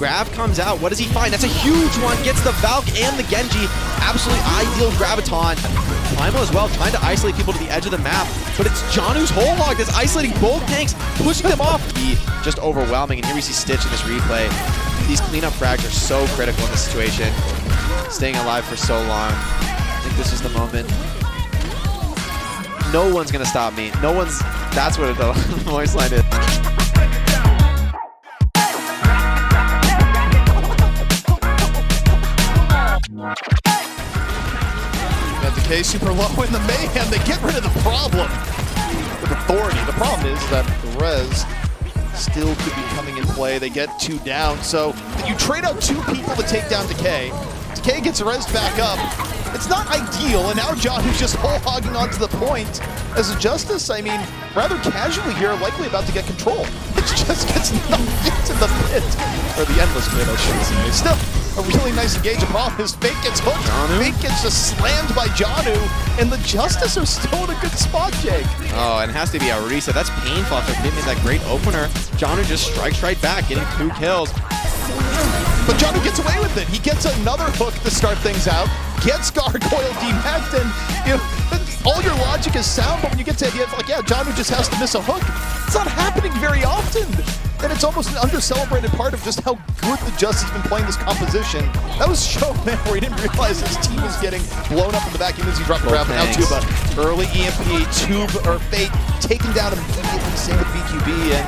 Grav comes out. What does he find? That's a huge one. Gets the Valk and the Genji. Absolutely ideal Graviton. Primal as well, trying to isolate people to the edge of the map. But it's Janu's whole log that's isolating both tanks, pushing them off. Just overwhelming. And here we see Stitch in this replay. These cleanup frags are so critical in this situation. Staying alive for so long. I think this is the moment. No one's gonna stop me. No one's. That's what the voice line is. Decay super low in the Mayhem. They get rid of the problem with authority. The problem is that the res still could be coming in play. They get 2 down. So you trade out 2 people to take down Decay. Decay gets res back up. It's not ideal, and now John, who's just whole hogging onto the point. As a Justice, I mean, rather casually here, likely about to get control. It just gets knocked into the pit. Or the endless pit, I should say. Still, a really nice engage. The problem is Fate gets hooked. Fate gets just slammed by Janu, and the Justice are still in a good spot, Jake. Oh, and it has to be a reset. That's painful after Fate made that great opener. Janu just strikes right back, getting 2 kills. But Janu gets away with it. He gets another hook to start things out, gets Gargoyle demapped, and you know, all your logic is sound, but when you get to the end, it's like, yeah, Janu just has to miss a hook. It's not happening very often. And it's almost an under-celebrated part of just how good the Justice has been playing this composition. That was show, man, where he didn't realize his team was getting blown up in the back. He dropped the grab out too, but early EMP, Fate taken down immediately, same with BQB, and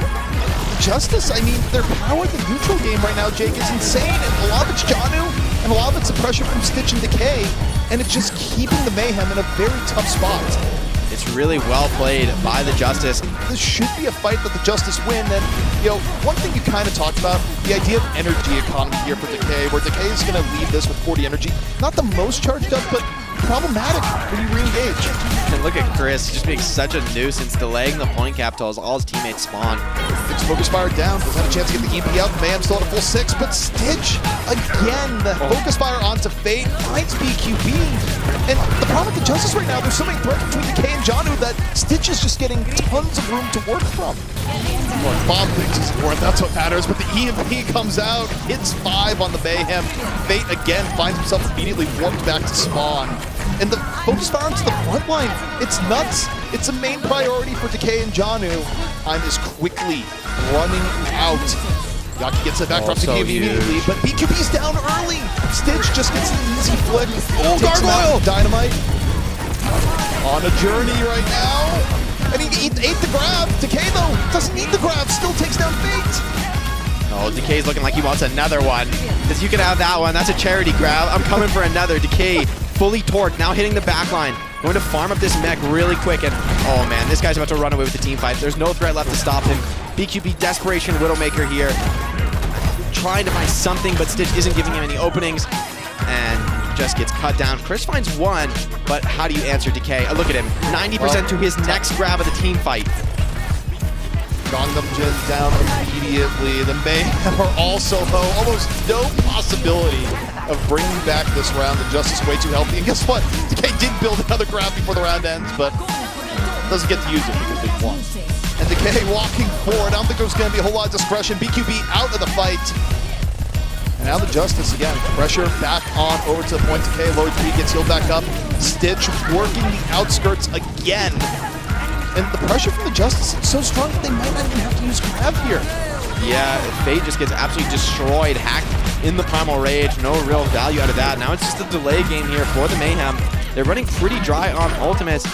Justice, I mean, their power at the neutral game right now, Jake, is insane. And a lot of it's Janu, and a lot of it's the pressure from Stitch and Decay, and it's just keeping the Mayhem in a very tough spot. It's really well played by the Justice. This should be a fight that the Justice win, and, you know, one thing you kind of talked about, the idea of energy economy here for Decay, where Decay is going to leave this with 40 energy. Not the most charged up, but problematic when you re-engage. And look at Chris just being such a nuisance, delaying the point cap till all his teammates spawn. Gets Focus Fire down, doesn't have a chance to get the EP out. Mayhem still at a full 6, but Stitch, again, the Focus Fire onto Fate, finds BQB. And the problem with the Justice right now, there's so many threats between Decay and Janu that Stitch is just getting tons of room to work from. Or Bob thinks he's worth, that's what matters, but the EMP comes out, hits 5 on the Mayhem. Fate again finds himself immediately warped back to spawn. And the Focus Fire onto the front line, it's nuts. It's a main priority for Decay and Janu. Time is quickly running out. Yaki gets it back, drops the game immediately, but BQB's down early. Stitch just gets an easy flick. Oh, Gargoyle! Dynamite. On a journey right now. And he ate the grab. Decay, though, doesn't need the grab, still takes down Fate. Oh, Decay's looking like he wants another one. Because you can have that one. That's a charity grab. I'm coming for another. Decay fully torqued, now hitting the back line. Going to farm up this mech really quick, and oh man, this guy's about to run away with the team fight. There's no threat left to stop him. BQB desperation Widowmaker here. Trying to find something, but Stitch isn't giving him any openings. And just gets cut down. Chris finds 1, but how do you answer Decay? Look at him, 90% to his next grab of the team fight. Gangnam Jin down immediately. The Mayhem are also low. Almost no possibility of bringing back this round. The Justice way too healthy. And guess what? Decay did build another grab before the round ends, but doesn't get to use it because they won. And Decay walking forward. I don't think there's going to be a whole lot of discretion. BQB out of the fight. And now the Justice again. Pressure back on over to the point. Decay, low HP, gets healed back up. Stitch working the outskirts again. And the pressure from the Justice is so strong that they might not even have to use grab here. Yeah, Fate just gets absolutely destroyed, hacked in the Primal Rage. No real value out of that. Now it's just a delay game here for the Mayhem. They're running pretty dry on ultimates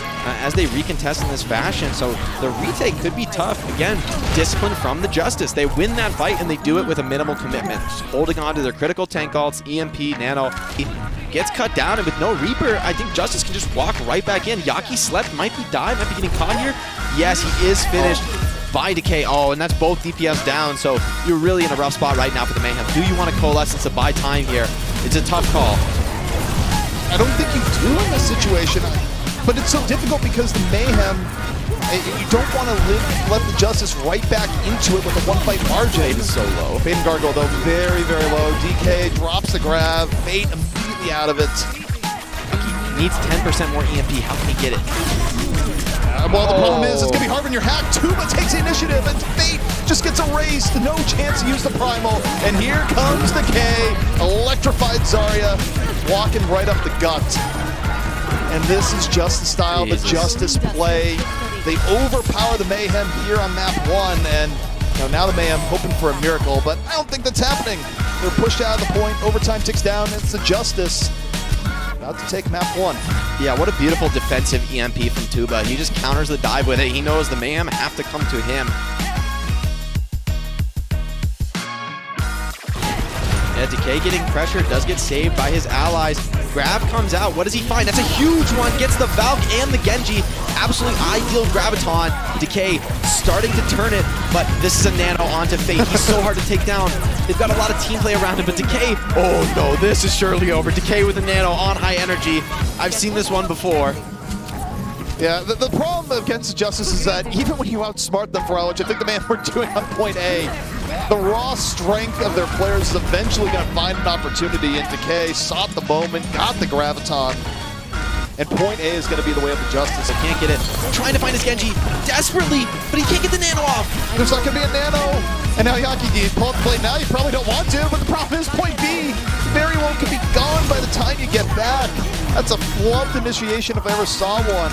as they recontest in this fashion. So the retake could be tough. Again, discipline from the Justice. They win that fight and they do it with a minimal commitment. Just holding on to their critical tank ults, EMP, Nano. Gets cut down, and with no Reaper, I think Justice can just walk right back in. Yaki slept, might be getting caught here. Yes, he is finished by Decay. Oh, and that's both DPS down, so you're really in a rough spot right now for the Mayhem. Do you want to coalesce to buy time here? It's a tough call. I don't think you do in this situation, but it's so difficult because the Mayhem, you don't want to let the Justice right back into it with a 1-fight margin. Fate is so low. Fate and Gargoyle, though, very, very low. DK drops the grab. Fate immediately out of it. He needs 10% more EMP. How can he get it? Well, the problem is it's going to be hard when you're hacked. Tuba takes the initiative, and Fate just gets erased. No chance to use the Primal. And here comes the K. Electrified Zarya, walking right up the gut. And this is just the style of the Justice play. They overpower the Mayhem here on map 1, and now the Mayhem hoping for a miracle, but I don't think that's happening. They're pushed out of the point, overtime ticks down, and it's the Justice about to take map 1. Yeah, what a beautiful defensive EMP from Tuba. He just counters the dive with it. He knows the Mayhem have to come to him. Yeah, Decay getting pressure, does get saved by his allies. Grab comes out. What does he find? That's a huge one. Gets the Valk and the Genji. Absolutely ideal Graviton. Decay starting to turn it, but this is a Nano onto Fate. He's so hard to take down. They've got a lot of team play around him, but Decay, oh no, this is surely over. Decay with a Nano on high energy. I've seen this one before. Yeah, the problem against the Justice is that even when you outsmart them for all, which I think the man we're doing on point A, the raw strength of their players is eventually going to find an opportunity, and Decay sought the moment, got the Graviton, and point A is going to be the way of the Justice. I can't get it. Trying to find his Genji desperately, but he can't get the Nano off. There's not going to be a Nano. And now Yaki, you pull up the play now, you probably don't want to, but the problem is point B very well could be gone by the time you get back. That's a flubbed initiation if I ever saw one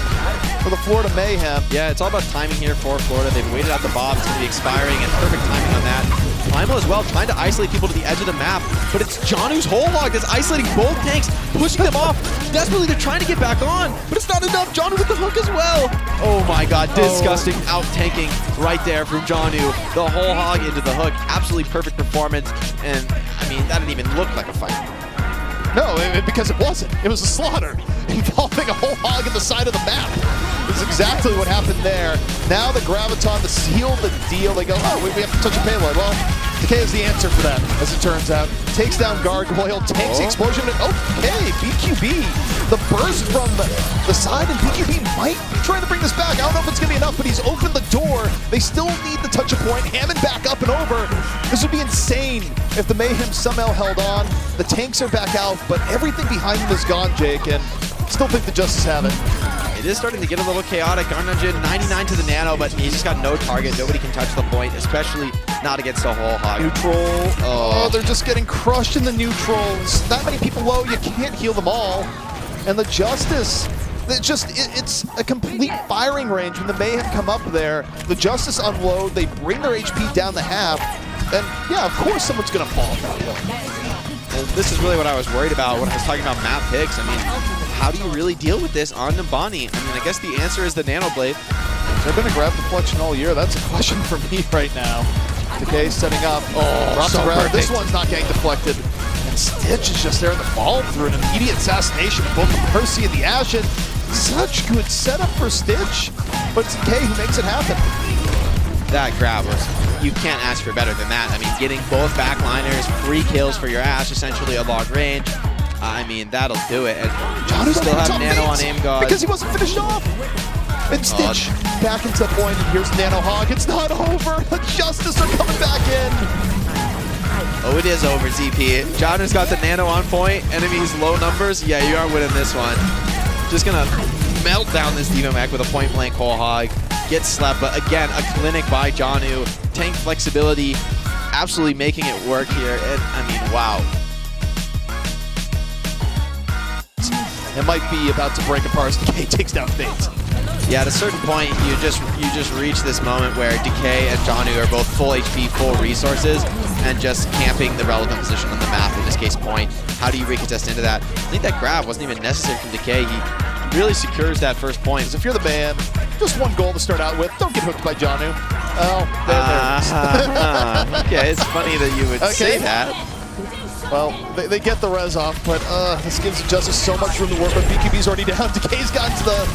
for the Florida Mayhem. Yeah, it's all about timing here for Florida. They've waited out the bomb. It's going to be expiring, and perfect timing on that. Primal as well, trying to isolate people to the edge of the map, but it's Johnu's whole log that's isolating both tanks, pushing them off. Desperately, they're trying to get back on, but it's not enough. Johnu with the hook as well. Oh my god, disgusting out-tanking right there from Johnu. The whole hog into the hook. Absolutely perfect performance, and I mean, that didn't even look like a fight. No, because it wasn't. It was a slaughter involving a whole hog in the side of the map. That's exactly what happened there. Now the Graviton to seal the deal. They go, oh, we have to touch a payload. Well, Decay is the answer for that, as it turns out. Takes down Gargoyle, tanks the explosion, and okay, BQB. The burst from the side, and BQB might be trying to bring this back. I don't know if it's going to be enough, but he's opened the door. They still need the touch of point. Hammond back up and over. This would be insane if the Mayhem somehow held on. The tanks are back out, but everything behind them is gone, Jake, and still think the Justice have it. It is starting to get a little chaotic. Garnunjin 99 to the Nano, but he's just got no target. Nobody can touch the point, especially not against a whole hog. Neutral. Oh, they're just getting crushed in the neutrals. That many people low, you can't heal them all. And the Justice, it's a complete firing range when the Mayhem come up there. The Justice unload, they bring their HP down to half, and yeah, of course someone's gonna fall. And this is really what I was worried about when I was talking about map picks. I mean, how do you really deal with this on Nimbani? I mean, I guess the answer is the Nano Blade. They're going to grab deflection all year. That's a question for me right now. Decay setting up. Oh, drops so grab. This one's not getting deflected. And Stitch is just there in the fall through an immediate assassination of both the Percy and the Ashen. Such good setup for Stitch. But it's Decay who makes it happen. That grab was, you can't ask for better than that. I mean, getting both backliners, 3 kills for your Ash, essentially a long range. I mean, that'll do it. And John still have Nano on aim guard. Because he wasn't finished off. And Stitch back into the point, and here's Nano Hog. It's not over. The Justice are coming back in. Oh, it is over, ZP. John has got the Nano on point. Enemies low numbers. Yeah, you are winning this one. Just gonna melt down this Diva Mech with a point blank whole hog. Gets slept, but again, a clinic by Johnu. Tank flexibility, absolutely making it work here. And I mean, wow. It might be about to break apart as Decay takes down Fate. Yeah, at a certain point, you just reach this moment where Decay and Johnu are both full HP, full resources, and just camping the relevant position on the map, in this case point. How do you recontest into that? I think that grab wasn't even necessary from Decay. He really secures that first point. Because if you're the man, just one goal to start out with. Don't get hooked by Johnu. Oh, there it is. Okay, it's funny that you would say that. Well, they get the res off, but this gives Justice so much room to work with. BQB's already down. Decay's gotten to the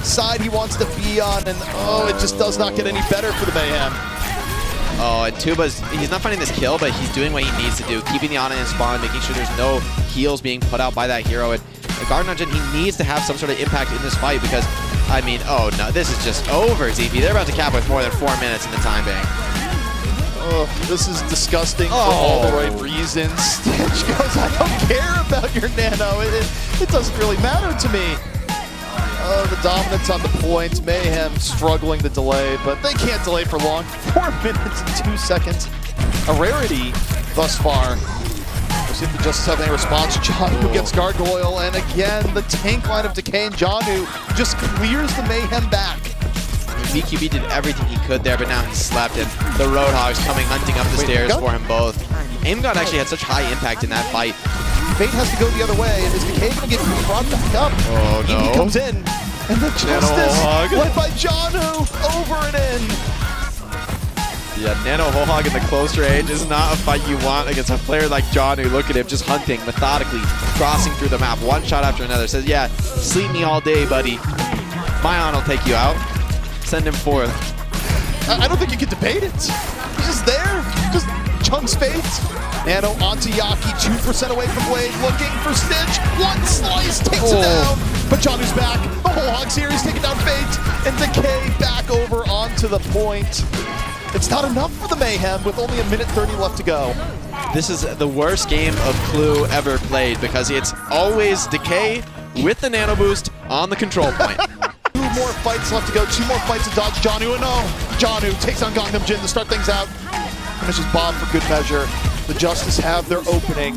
side he wants to be on, and oh, it just does not get any better for the Mayhem. Oh, and Tuba's, he's not finding this kill, but he's doing what he needs to do. Keeping the Ana in spawn, making sure there's no heals being put out by that hero. And Garnunjin, he needs to have some sort of impact in this fight because, I mean, oh no, this is just over, ZP. They're about to cap with more than 4 minutes in the time bank. Oh, this is disgusting for all the right reasons. Stitch goes, I don't care about your Nano. It doesn't really matter to me. the dominance on the point. Mayhem struggling to delay, but they can't delay for long. 4 minutes and 2 seconds. A rarity thus far. We'll see if the Justice have any response. Janu gets Gargoyle, and again, the tank line of Decay and Janu just clears the Mayhem back. BQB did everything he could there, but now he slept, and the Roadhogs coming hunting up the stairs for him both. Aimgun actually had such high impact in that fight. Fate has to go the other way, and is Decay going to get brought back up? Oh no. He comes in, and the Justice, led by Janu, over and in. Yeah, Nano Hohog in the close range is not a fight you want against a player like Janu. Look at him, just hunting, methodically, crossing through the map, one shot after another. Says, yeah, sleep me all day, buddy. Myon will take you out. Send him forth. I don't think you can debate it. He's just there, just chunks fate. Nano onto Yaki, 2% away from Blade, looking for Stitch. One slice takes it down, but Janu's back. The whole Hog series taking down Fate, and Decay back over onto the point. It's not enough for the Mayhem with only 1:30 left to go. This is the worst game of Clue ever played because it's always Decay with the Nano Boost on the control point. 2 more fights left to go, 2 more fights to dodge Janu, and no! Janu takes on Gangnam Jin to start things out. Finishes Bob for good measure. The Justice have their opening,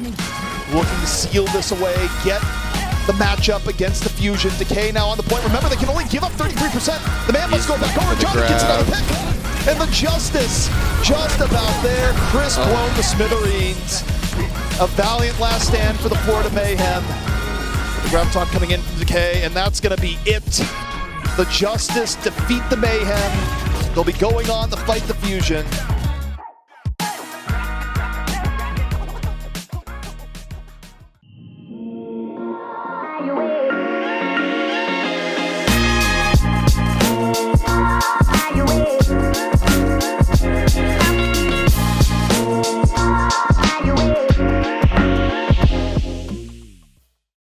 looking to seal this away, get the matchup against the Fusion. Decay now on the point. Remember, they can only give up 33%. The man must go back over. Janu gets another pick. And the Justice just about there. Chris blown to smithereens. A valiant last stand for the Florida Mayhem. The Graviton coming in from Decay, and that's going to be it. The Justice defeat the Mayhem. They'll be going on to fight the Fusion.